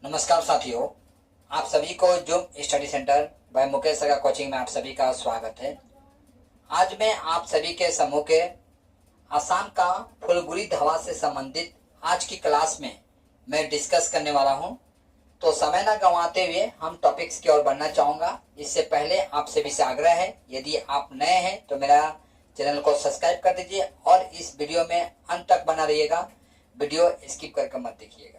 नमस्कार साथियों, आप सभी को Zoom study centre by Mukesh Saga coaching में आप सभी का स्वागत है। आज मैं आप सभी के समूह के असम का फुलगुड़ी धवा से संबंधित आज की क्लास में मैं डिस्कस करने वाला हूं। तो समय न गंवाते हुए हम टॉपिक्स की ओर बढ़ना चाहूँगा। इससे पहले आप सभी से आग्रह है, यदि आप नए हैं तो मेरा चैनल को सब्सक्राइब कर दीजिए और इस वीडियो में अंत तक बना रहिएगा। वीडियो स्किप करके मत देखिएगा।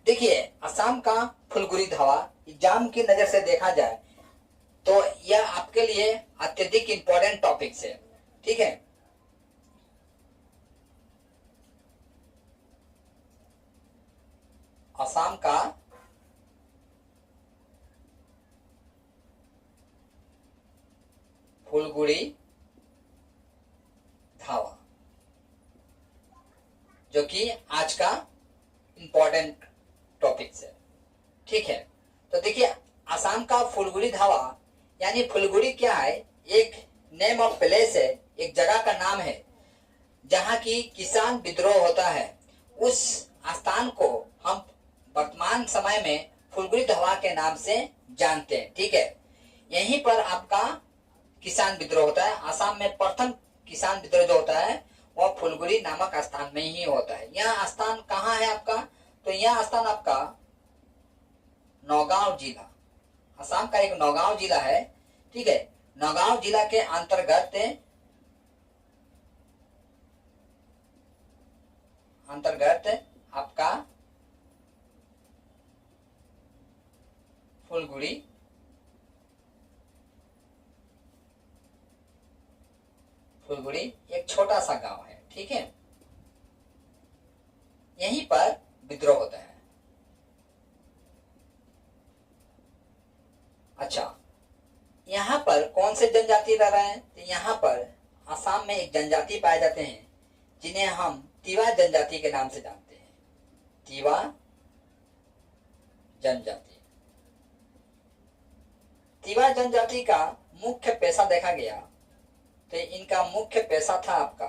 देखिए, असम का फुलगुड़ी धवा एग्जाम की नजर से देखा जाए तो यह आपके लिए अत्यधिक इंपॉर्टेंट टॉपिक्स है। ठीक है, असम का फुलगुड़ी धावा जो कि आज का इंपॉर्टेंट टॉपिक्स है। ठीक है, तो देखिए, असम का फुलगुड़ी धावा यानी फुलगुड़ी क्या है? एक नेम ऑफ प्लेस है, एक जगह का नाम है जहां की किसान विद्रोह होता है। उस स्थान को हम वर्तमान समय में फुलगुड़ी धावा के नाम से जानते हैं। ठीक है, यहीं पर आपका किसान विद्रोह होता है। असम में प्रथम किसान विद्रोह जो होता है वह फुलगुड़ी नामक स्थान में ही होता है। यह स्थान कहाँ है आपका? तो यह स्थान आपका नौगांव जिला, असम का एक नौगांव जिला है। ठीक है, नौगांव जिला के अंतर्गत आपका फुलगुड़ी एक छोटा सा गांव है। ठीक है, यहीं पर विद्रोह होता है। अच्छा, यहाँ पर कौन से जनजाति रह रहे हैं? तो यहाँ पर असम में एक जनजाति पाए जाते हैं जिन्हें हम तिवा जनजाति के नाम से जानते हैं। तिवा जनजाति, तिवा जनजाति का मुख्य पेशा देखा गया तो इनका मुख्य पेशा था आपका,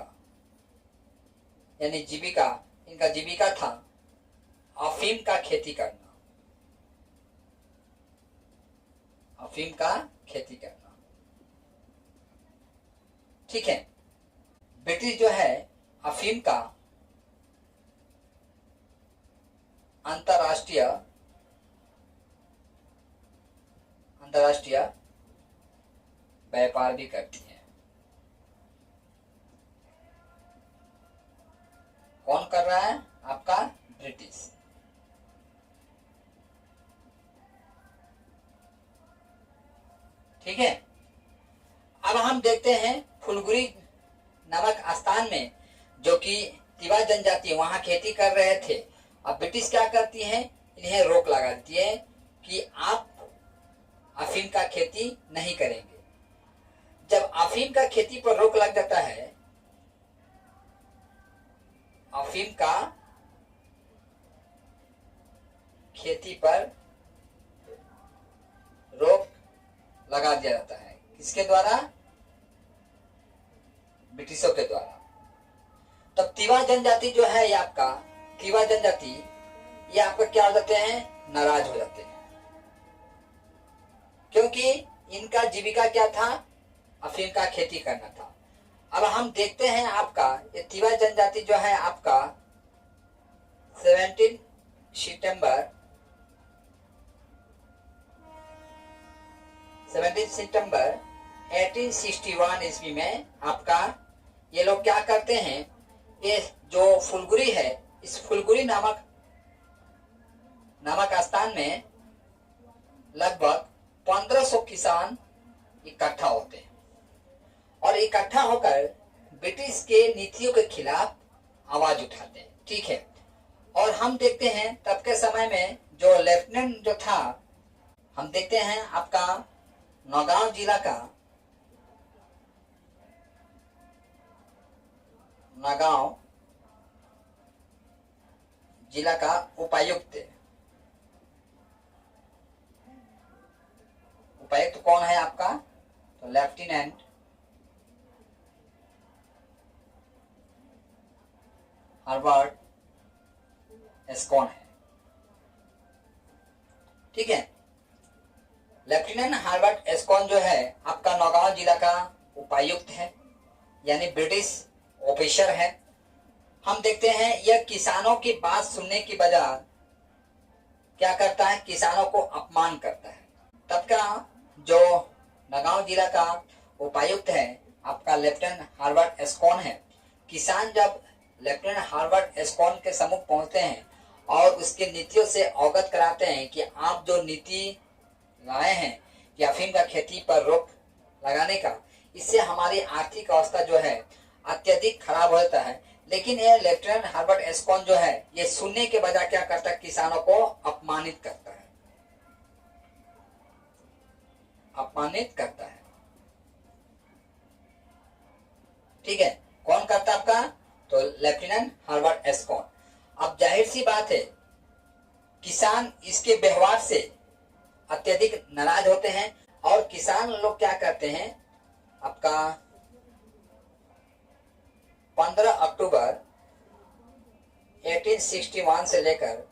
यानी जीविका, इनका जीविका था अफीम का खेती करना। अफीम का खेती करना। ठीक है, ब्रिटिश जो है अफीम का अंतरराष्ट्रीय व्यापार भी करती है। कौन कर रहा है? आपका ब्रिटिश। ठीक है, अब हम देखते हैं फुलगुड़ी नामक स्थान में जो कि तिवा जनजाति वहां खेती कर रहे थे। अब ब्रिटिश क्या करती है? इन्हें रोक लगा देती है कि आप अफीम का खेती नहीं करेंगे। जब अफीम का खेती पर रोक लग जाता है, अफीम का खेती पर रोक लगा दिया जाता है। किसके द्वारा? ब्रिटिशों के द्वारा। तब तिवा जनजाति जो है, ये आपका तिवा जनजाति, ये आपका क्या हो जाते हैं? नाराज हो जाते हैं, क्योंकि इनका जीविका क्या था? अफीम का खेती करना था। अब हम देखते हैं आपका ये तिवा जनजाति जो है आपका 17 सितंबर 1861 ईस्वी में आपका ये लोग क्या करते हैं? ये जो फुलगुड़ी है, इस फुलगुड़ी नामक स्थान में लगभग 1500 किसान इकट्ठा होते हैं और इकट्ठा होकर ब्रिटिश के नीतियों के खिलाफ आवाज उठाते हैं। ठीक है, और हम देखते हैं तब के समय में जो लेफ्टिनेंट जो था, हम देखते हैं आपका नौगांव जिला का उपायुक्त कौन है आपका? तो लेफ्टिनेंट हार्वर्ड एस्कॉन है। ठीक है। लेफ्टिनेंट हर्बर्ट एस्कॉन जो है आपका नौगांव जिला का उपायुक्त है, यानी ब्रिटिश ऑफिसर है। हम देखते हैं यह किसानों की बात सुनने की बजाय क्या करता है, किसानों को अपमान करता है। तब का जो नौगांव जिला का उपायुक्त है आपका लेफ्टिनेंट हर्बर्ट एस्कॉन है। किसान जब लेफ्टिनेंट हर्बर्ट एस्कॉन के सम्मुख पहुंचते हैं और उसके नीतियों से अवगत कराते हैं कि आप जो नीति लाए हैं कि अफीम का खेती पर रोक लगाने का, इससे हमारी आर्थिक अवस्था जो है अत्यधिक खराब होता है। लेकिन ये लेफ्टिनेंट हर्बर्ट एस्कॉन जो है ये सुनने के बजाय क्या करता है, किसानों को अपमानित करता है, अपमानित करता है। ठीक है, कौन करता है आपका, तो लेफ्टिनेंट हर्बर्ट एस्कॉन। अब जाहिर सी बात है किसान इसके व्यवहार से अत्यधिक नाराज होते हैं और किसान लोग क्या करते हैं, आपका 15 अक्टूबर 1861 से लेकर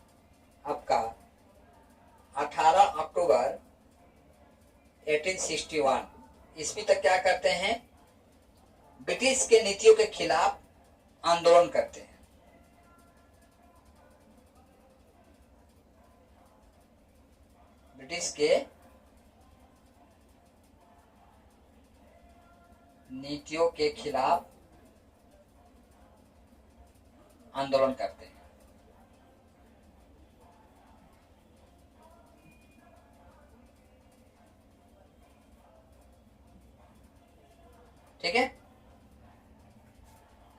आपका 18 अक्टूबर 1861 ईस्वी तक क्या करते हैं, ब्रिटिश के नीतियों के खिलाफ आंदोलन करते हैं। ब्रिटिश के नीतियों के खिलाफ आंदोलन करते हैं। ठीक है,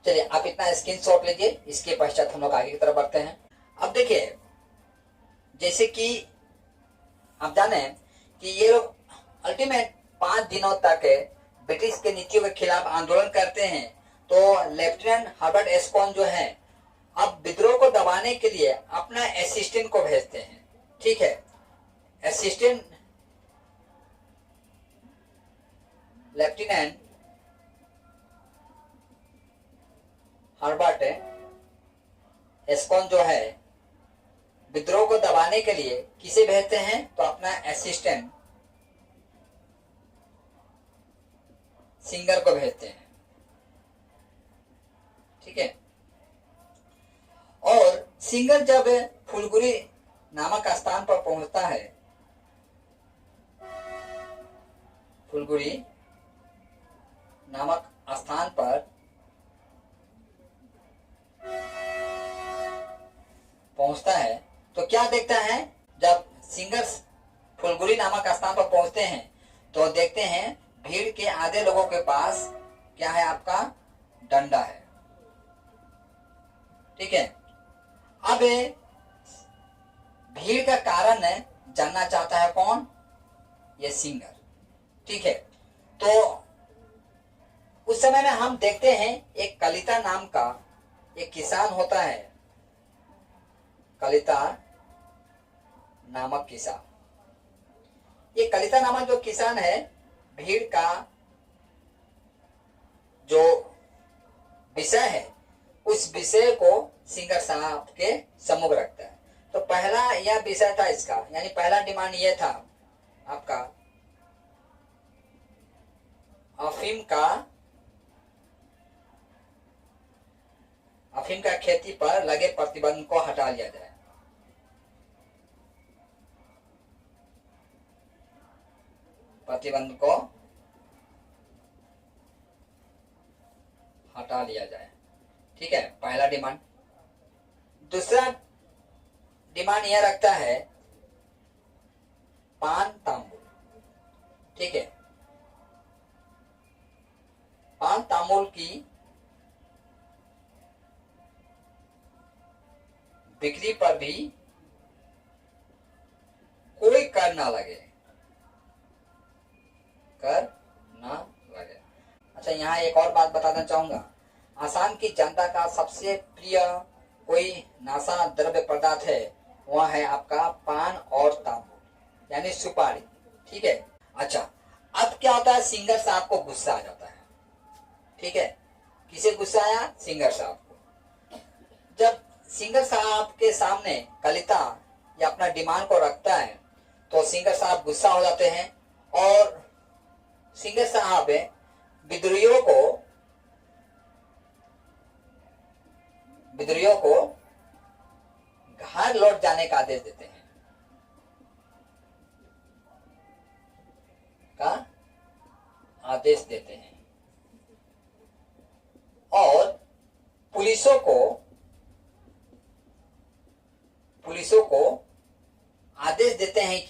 चलिए आप इतना स्क्रीनशॉट लीजिए। इसके पश्चात हम लोग आगे की तरफ बढ़ते हैं। अब देखिए, जैसे कि आप जाने कि ये लोग अल्टीमेट 5 दिनों तक ब्रिटिश के नीतियों के खिलाफ आंदोलन करते हैं। तो लेफ्टिनेंट हर्बर्ट एस्कॉन जो है अब विद्रोह को दबाने के लिए अपना असिस्टेंट को भेजते हैं। ठीक है, असिस्टेंट लेफ्टिनेंट हर्बर्ट एस्कॉन जो है विद्रोह को दबाने के लिए किसे भेजते हैं, तो अपना असिस्टेंट सिंगर को भेजते हैं। ठीक है, और सिंगर जब फुलगुरी नामक स्थान पर पहुंचता है, फुलगुरी नामक स्थान पर पहुंचता है, तो क्या देखता है, जब सिंगर्स फुलगुरी नामक स्थान पर पहुंचते हैं तो देखते हैं भीड़ के आधे लोगों के पास क्या है, आपका डंडा है। ठीक है, अब भीड़ का कारण जानना चाहता है कौन, ये सिंगर। ठीक है, तो उस समय में हम देखते हैं एक कलिता नाम का एक किसान होता है, कलिता नामक किसान। ये कलिता नामक जो किसान है भीड़ का जो विषय है उस विषय को सिंगर साहब के सम्मुख रखता है। तो पहला यह विषय था इसका, यानी पहला डिमांड यह था आपका अफीम का खेती पर लगे प्रतिबंध को हटा लिया जाए। प्रतिबंध को हटा लिया जाए। ठीक है, पहला डिमांड। दूसरा डिमांड यह रखता है पान तांबुल। ठीक है, पान तांबुल की बिक्री पर भी कोई कर ना लगे, कर ना लगे। अच्छा, यहाँ एक और बात बताना चाहूंगा। आसाम की जनता का सबसे प्रिय कोई नशा द्रव्य पदार्थ है, वह है आपका पान और तांबुल यानी सुपारी। ठीक है, अच्छा अब क्या होता है, सिंगर साहब को गुस्सा आ जाता है। ठीक है, किसे गुस्सा आया, सिंगर साहब को। जब सिंगर साहब के सामने कलिता या अपना डिमांड को रखता है तो सिंगर साहब गुस्सा हो जाते हैं और सिंगर साहब विद्रोहियों को घर लौट जाने का आदेश देते हैं। का आदेश देते हैं और पुलिसों को आदेश देते हैं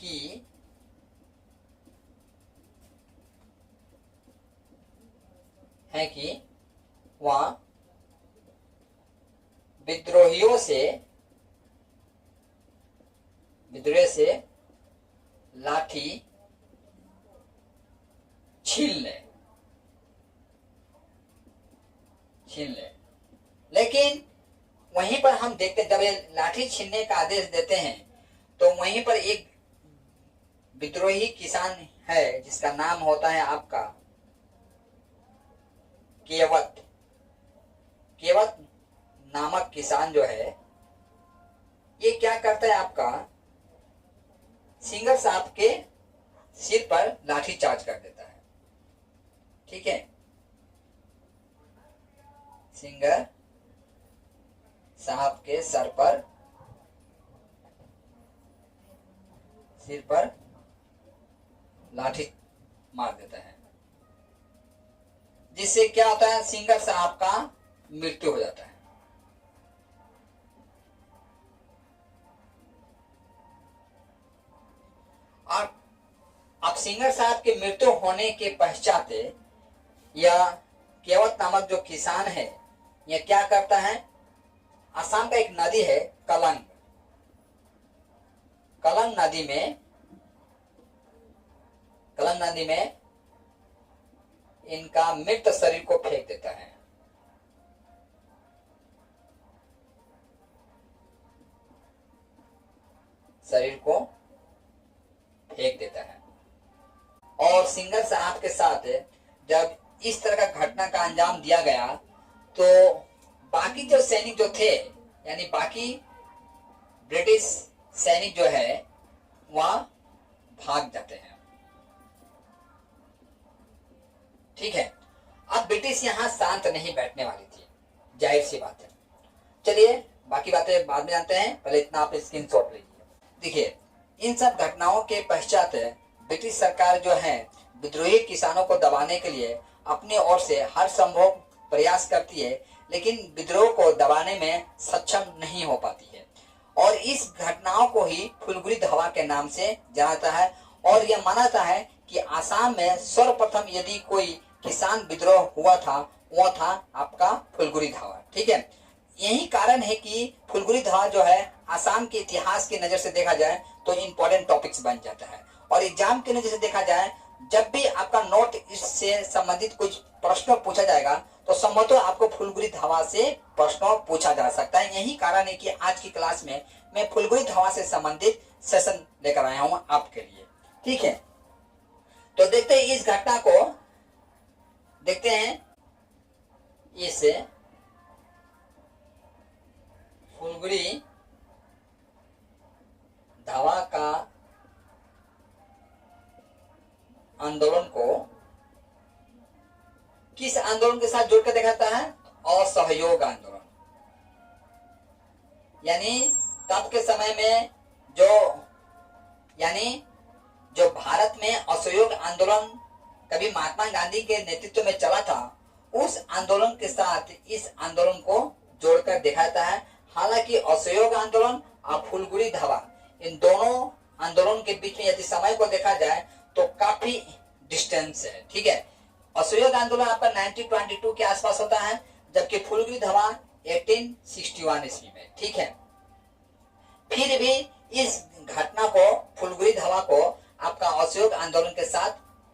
कि वहां विद्रोह से लाठी छीन ले। लेकिन वहीं पर हम देखते, जब ये लाठी छीनने का आदेश देते हैं तो वहीं पर एक विद्रोही किसान है जिसका नाम होता है आपका केवट नामक किसान जो है, ये क्या करता है, आपका सिंगर साहब के सिर पर लाठी चार्ज कर देता है। ठीक है, सिंगर साहब के सिर पर लाठी मार देता है, जिससे क्या होता है, सिंगर साहब का मृत्यु हो जाता है। और अब सिंगर साहब के मृत्यु होने के पश्चात यह केवट नामक जो किसान है, यह क्या करता है, असम का एक नदी है कलंग नदी में इनका मृत शरीर को फेंक देता है। और सिंगर साहब के साथ जब इस तरह का घटना का अंजाम दिया गया तो बाकी जो सैनिक जो थे, यानी बाकी ब्रिटिश सैनिक जो है वहां भाग जाते हैं। ठीक है, अब ब्रिटिश यहां शांत नहीं बैठने वाली थी, जाहिर सी बात है। चलिए बाकी बातें बाद में जानते हैं, पहले इतना आप स्क्रीनशॉट लीजिए। देखिए, इन सब घटनाओं के पश्चात ब्रिटिश सरकार जो है विद्रोही किसानों को दबाने के लिए अपनी ओर से हर संभव प्रयास करती है, लेकिन विद्रोह को दबाने में सक्षम नहीं हो पाती है और इस घटनाओं को ही फुलगुरी धावा के नाम से जाना है। और यह माना है कि आसाम में सर्वप्रथम यदि कोई किसान विद्रोह हुआ था, वो था आपका फुलगुरी धावा। ठीक है, यही कारण है कि फुलगुरी धावा जो है आसाम के इतिहास की नजर से देखा जाए तो इम्पोर्टेंट टॉपिक्स बन जाता है। और एग्जाम की नजर से देखा जाए, जब भी आपका नॉर्थ ईस्ट से संबंधित कुछ प्रश्न पूछा जाएगा तो संभवतः आपको फुलगुरी धावा से प्रश्न पूछा जा सकता है। यही कारण है कि आज की क्लास में मैं फुलगुरी धावा से संबंधित सेशन लेकर आया हूं आपके लिए। ठीक है, तो देखते हैं इस घटना को, देखते हैं इस फुलगुरी धावा का आंदोलन को किस आंदोलन के साथ जोड़कर दिखाता है, असहयोग आंदोलन। यानी तब के समय में जो भारत में असहयोग आंदोलन कभी महात्मा गांधी के नेतृत्व में चला था, उस आंदोलन के साथ इस आंदोलन को जोड़कर दिखाता है। हालांकि असहयोग आंदोलन और फुलगुरी धावा, इन दोनों आंदोलन के बीच में यदि समय को देखा जाए तो काफी डिस्टेंस है। ठीक है, असहयोग आंदोलन आपका 1922 के आसपास होता है, जबकि फुलगुरी धावा 1861 ईस्वी में। ठीक है, फिर भी इस घटना को, फुलगुरी धावा को आपका असहयोग आंदोलन के साथ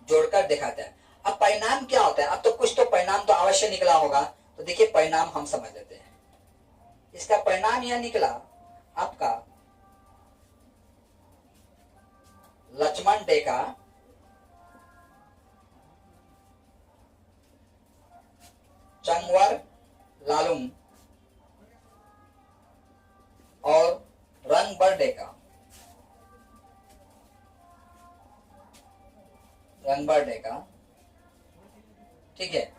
जोड़कर दिखाता है। अब परिणाम क्या होता है, अब तो कुछ तो परिणाम तो अवश्य निकला होगा, तो देखिए परिणाम हम समझ लेते हैं। इसका परिणाम यह निकला आपका लक्ष्मण डेका चंगवर लालुंग और रंगबर डेका, रंगबड़ डे का, ठीक है।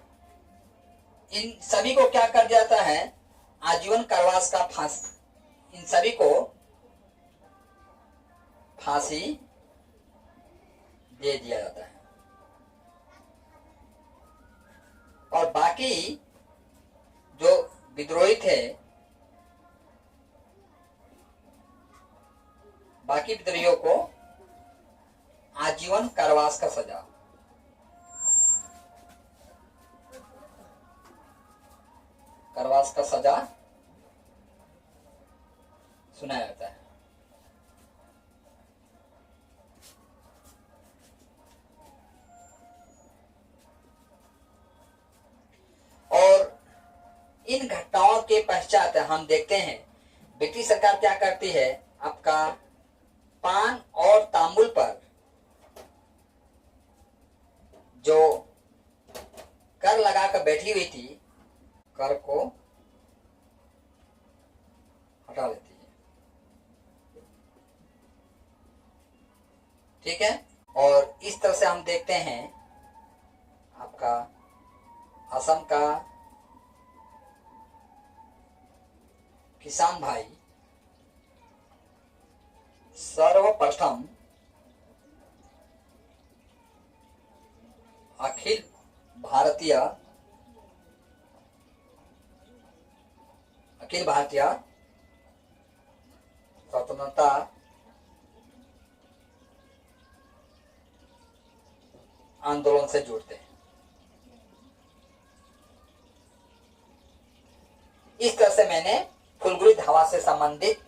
इन सभी को क्या कर दिया जाता है, आजीवन कारावास का फांसी, इन सभी को फांसी दे दिया जाता है। और बाकी जो विद्रोही थे, बाकी विद्रोहियों को आजीवन कारावास का सजा, कारावास का सजा सुनाया जाता है। और इन घटनाओं के पश्चात हम देखते हैं ब्रिटिश सरकार क्या करती है, आपका पान और तांबुल पर जो कर लगाकर बैठी हुई थी, कर को हटा देती है, ठीक है। और इस तरह से हम देखते हैं आपका असम का किसान भाई सर्वप्रथम अखिल भारतीय स्वतंत्रता आंदोलन से जुड़ते हैं। इस तरह से मैंने फुलगुड़ी धावा से संबंधित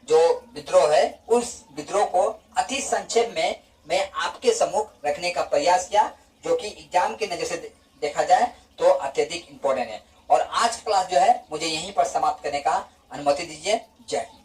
जो विद्रोह है, उस विद्रोह को अति संक्षेप में मैं आपके सम्मुख रखने का प्रयास किया, जो कि एग्जाम की नजर से देखा जाए तो अत्यधिक इंपॉर्टेंट है। और आज क्लास जो है मुझे यहीं पर समाप्त करने का अनुमति दीजिए। जय हिंद।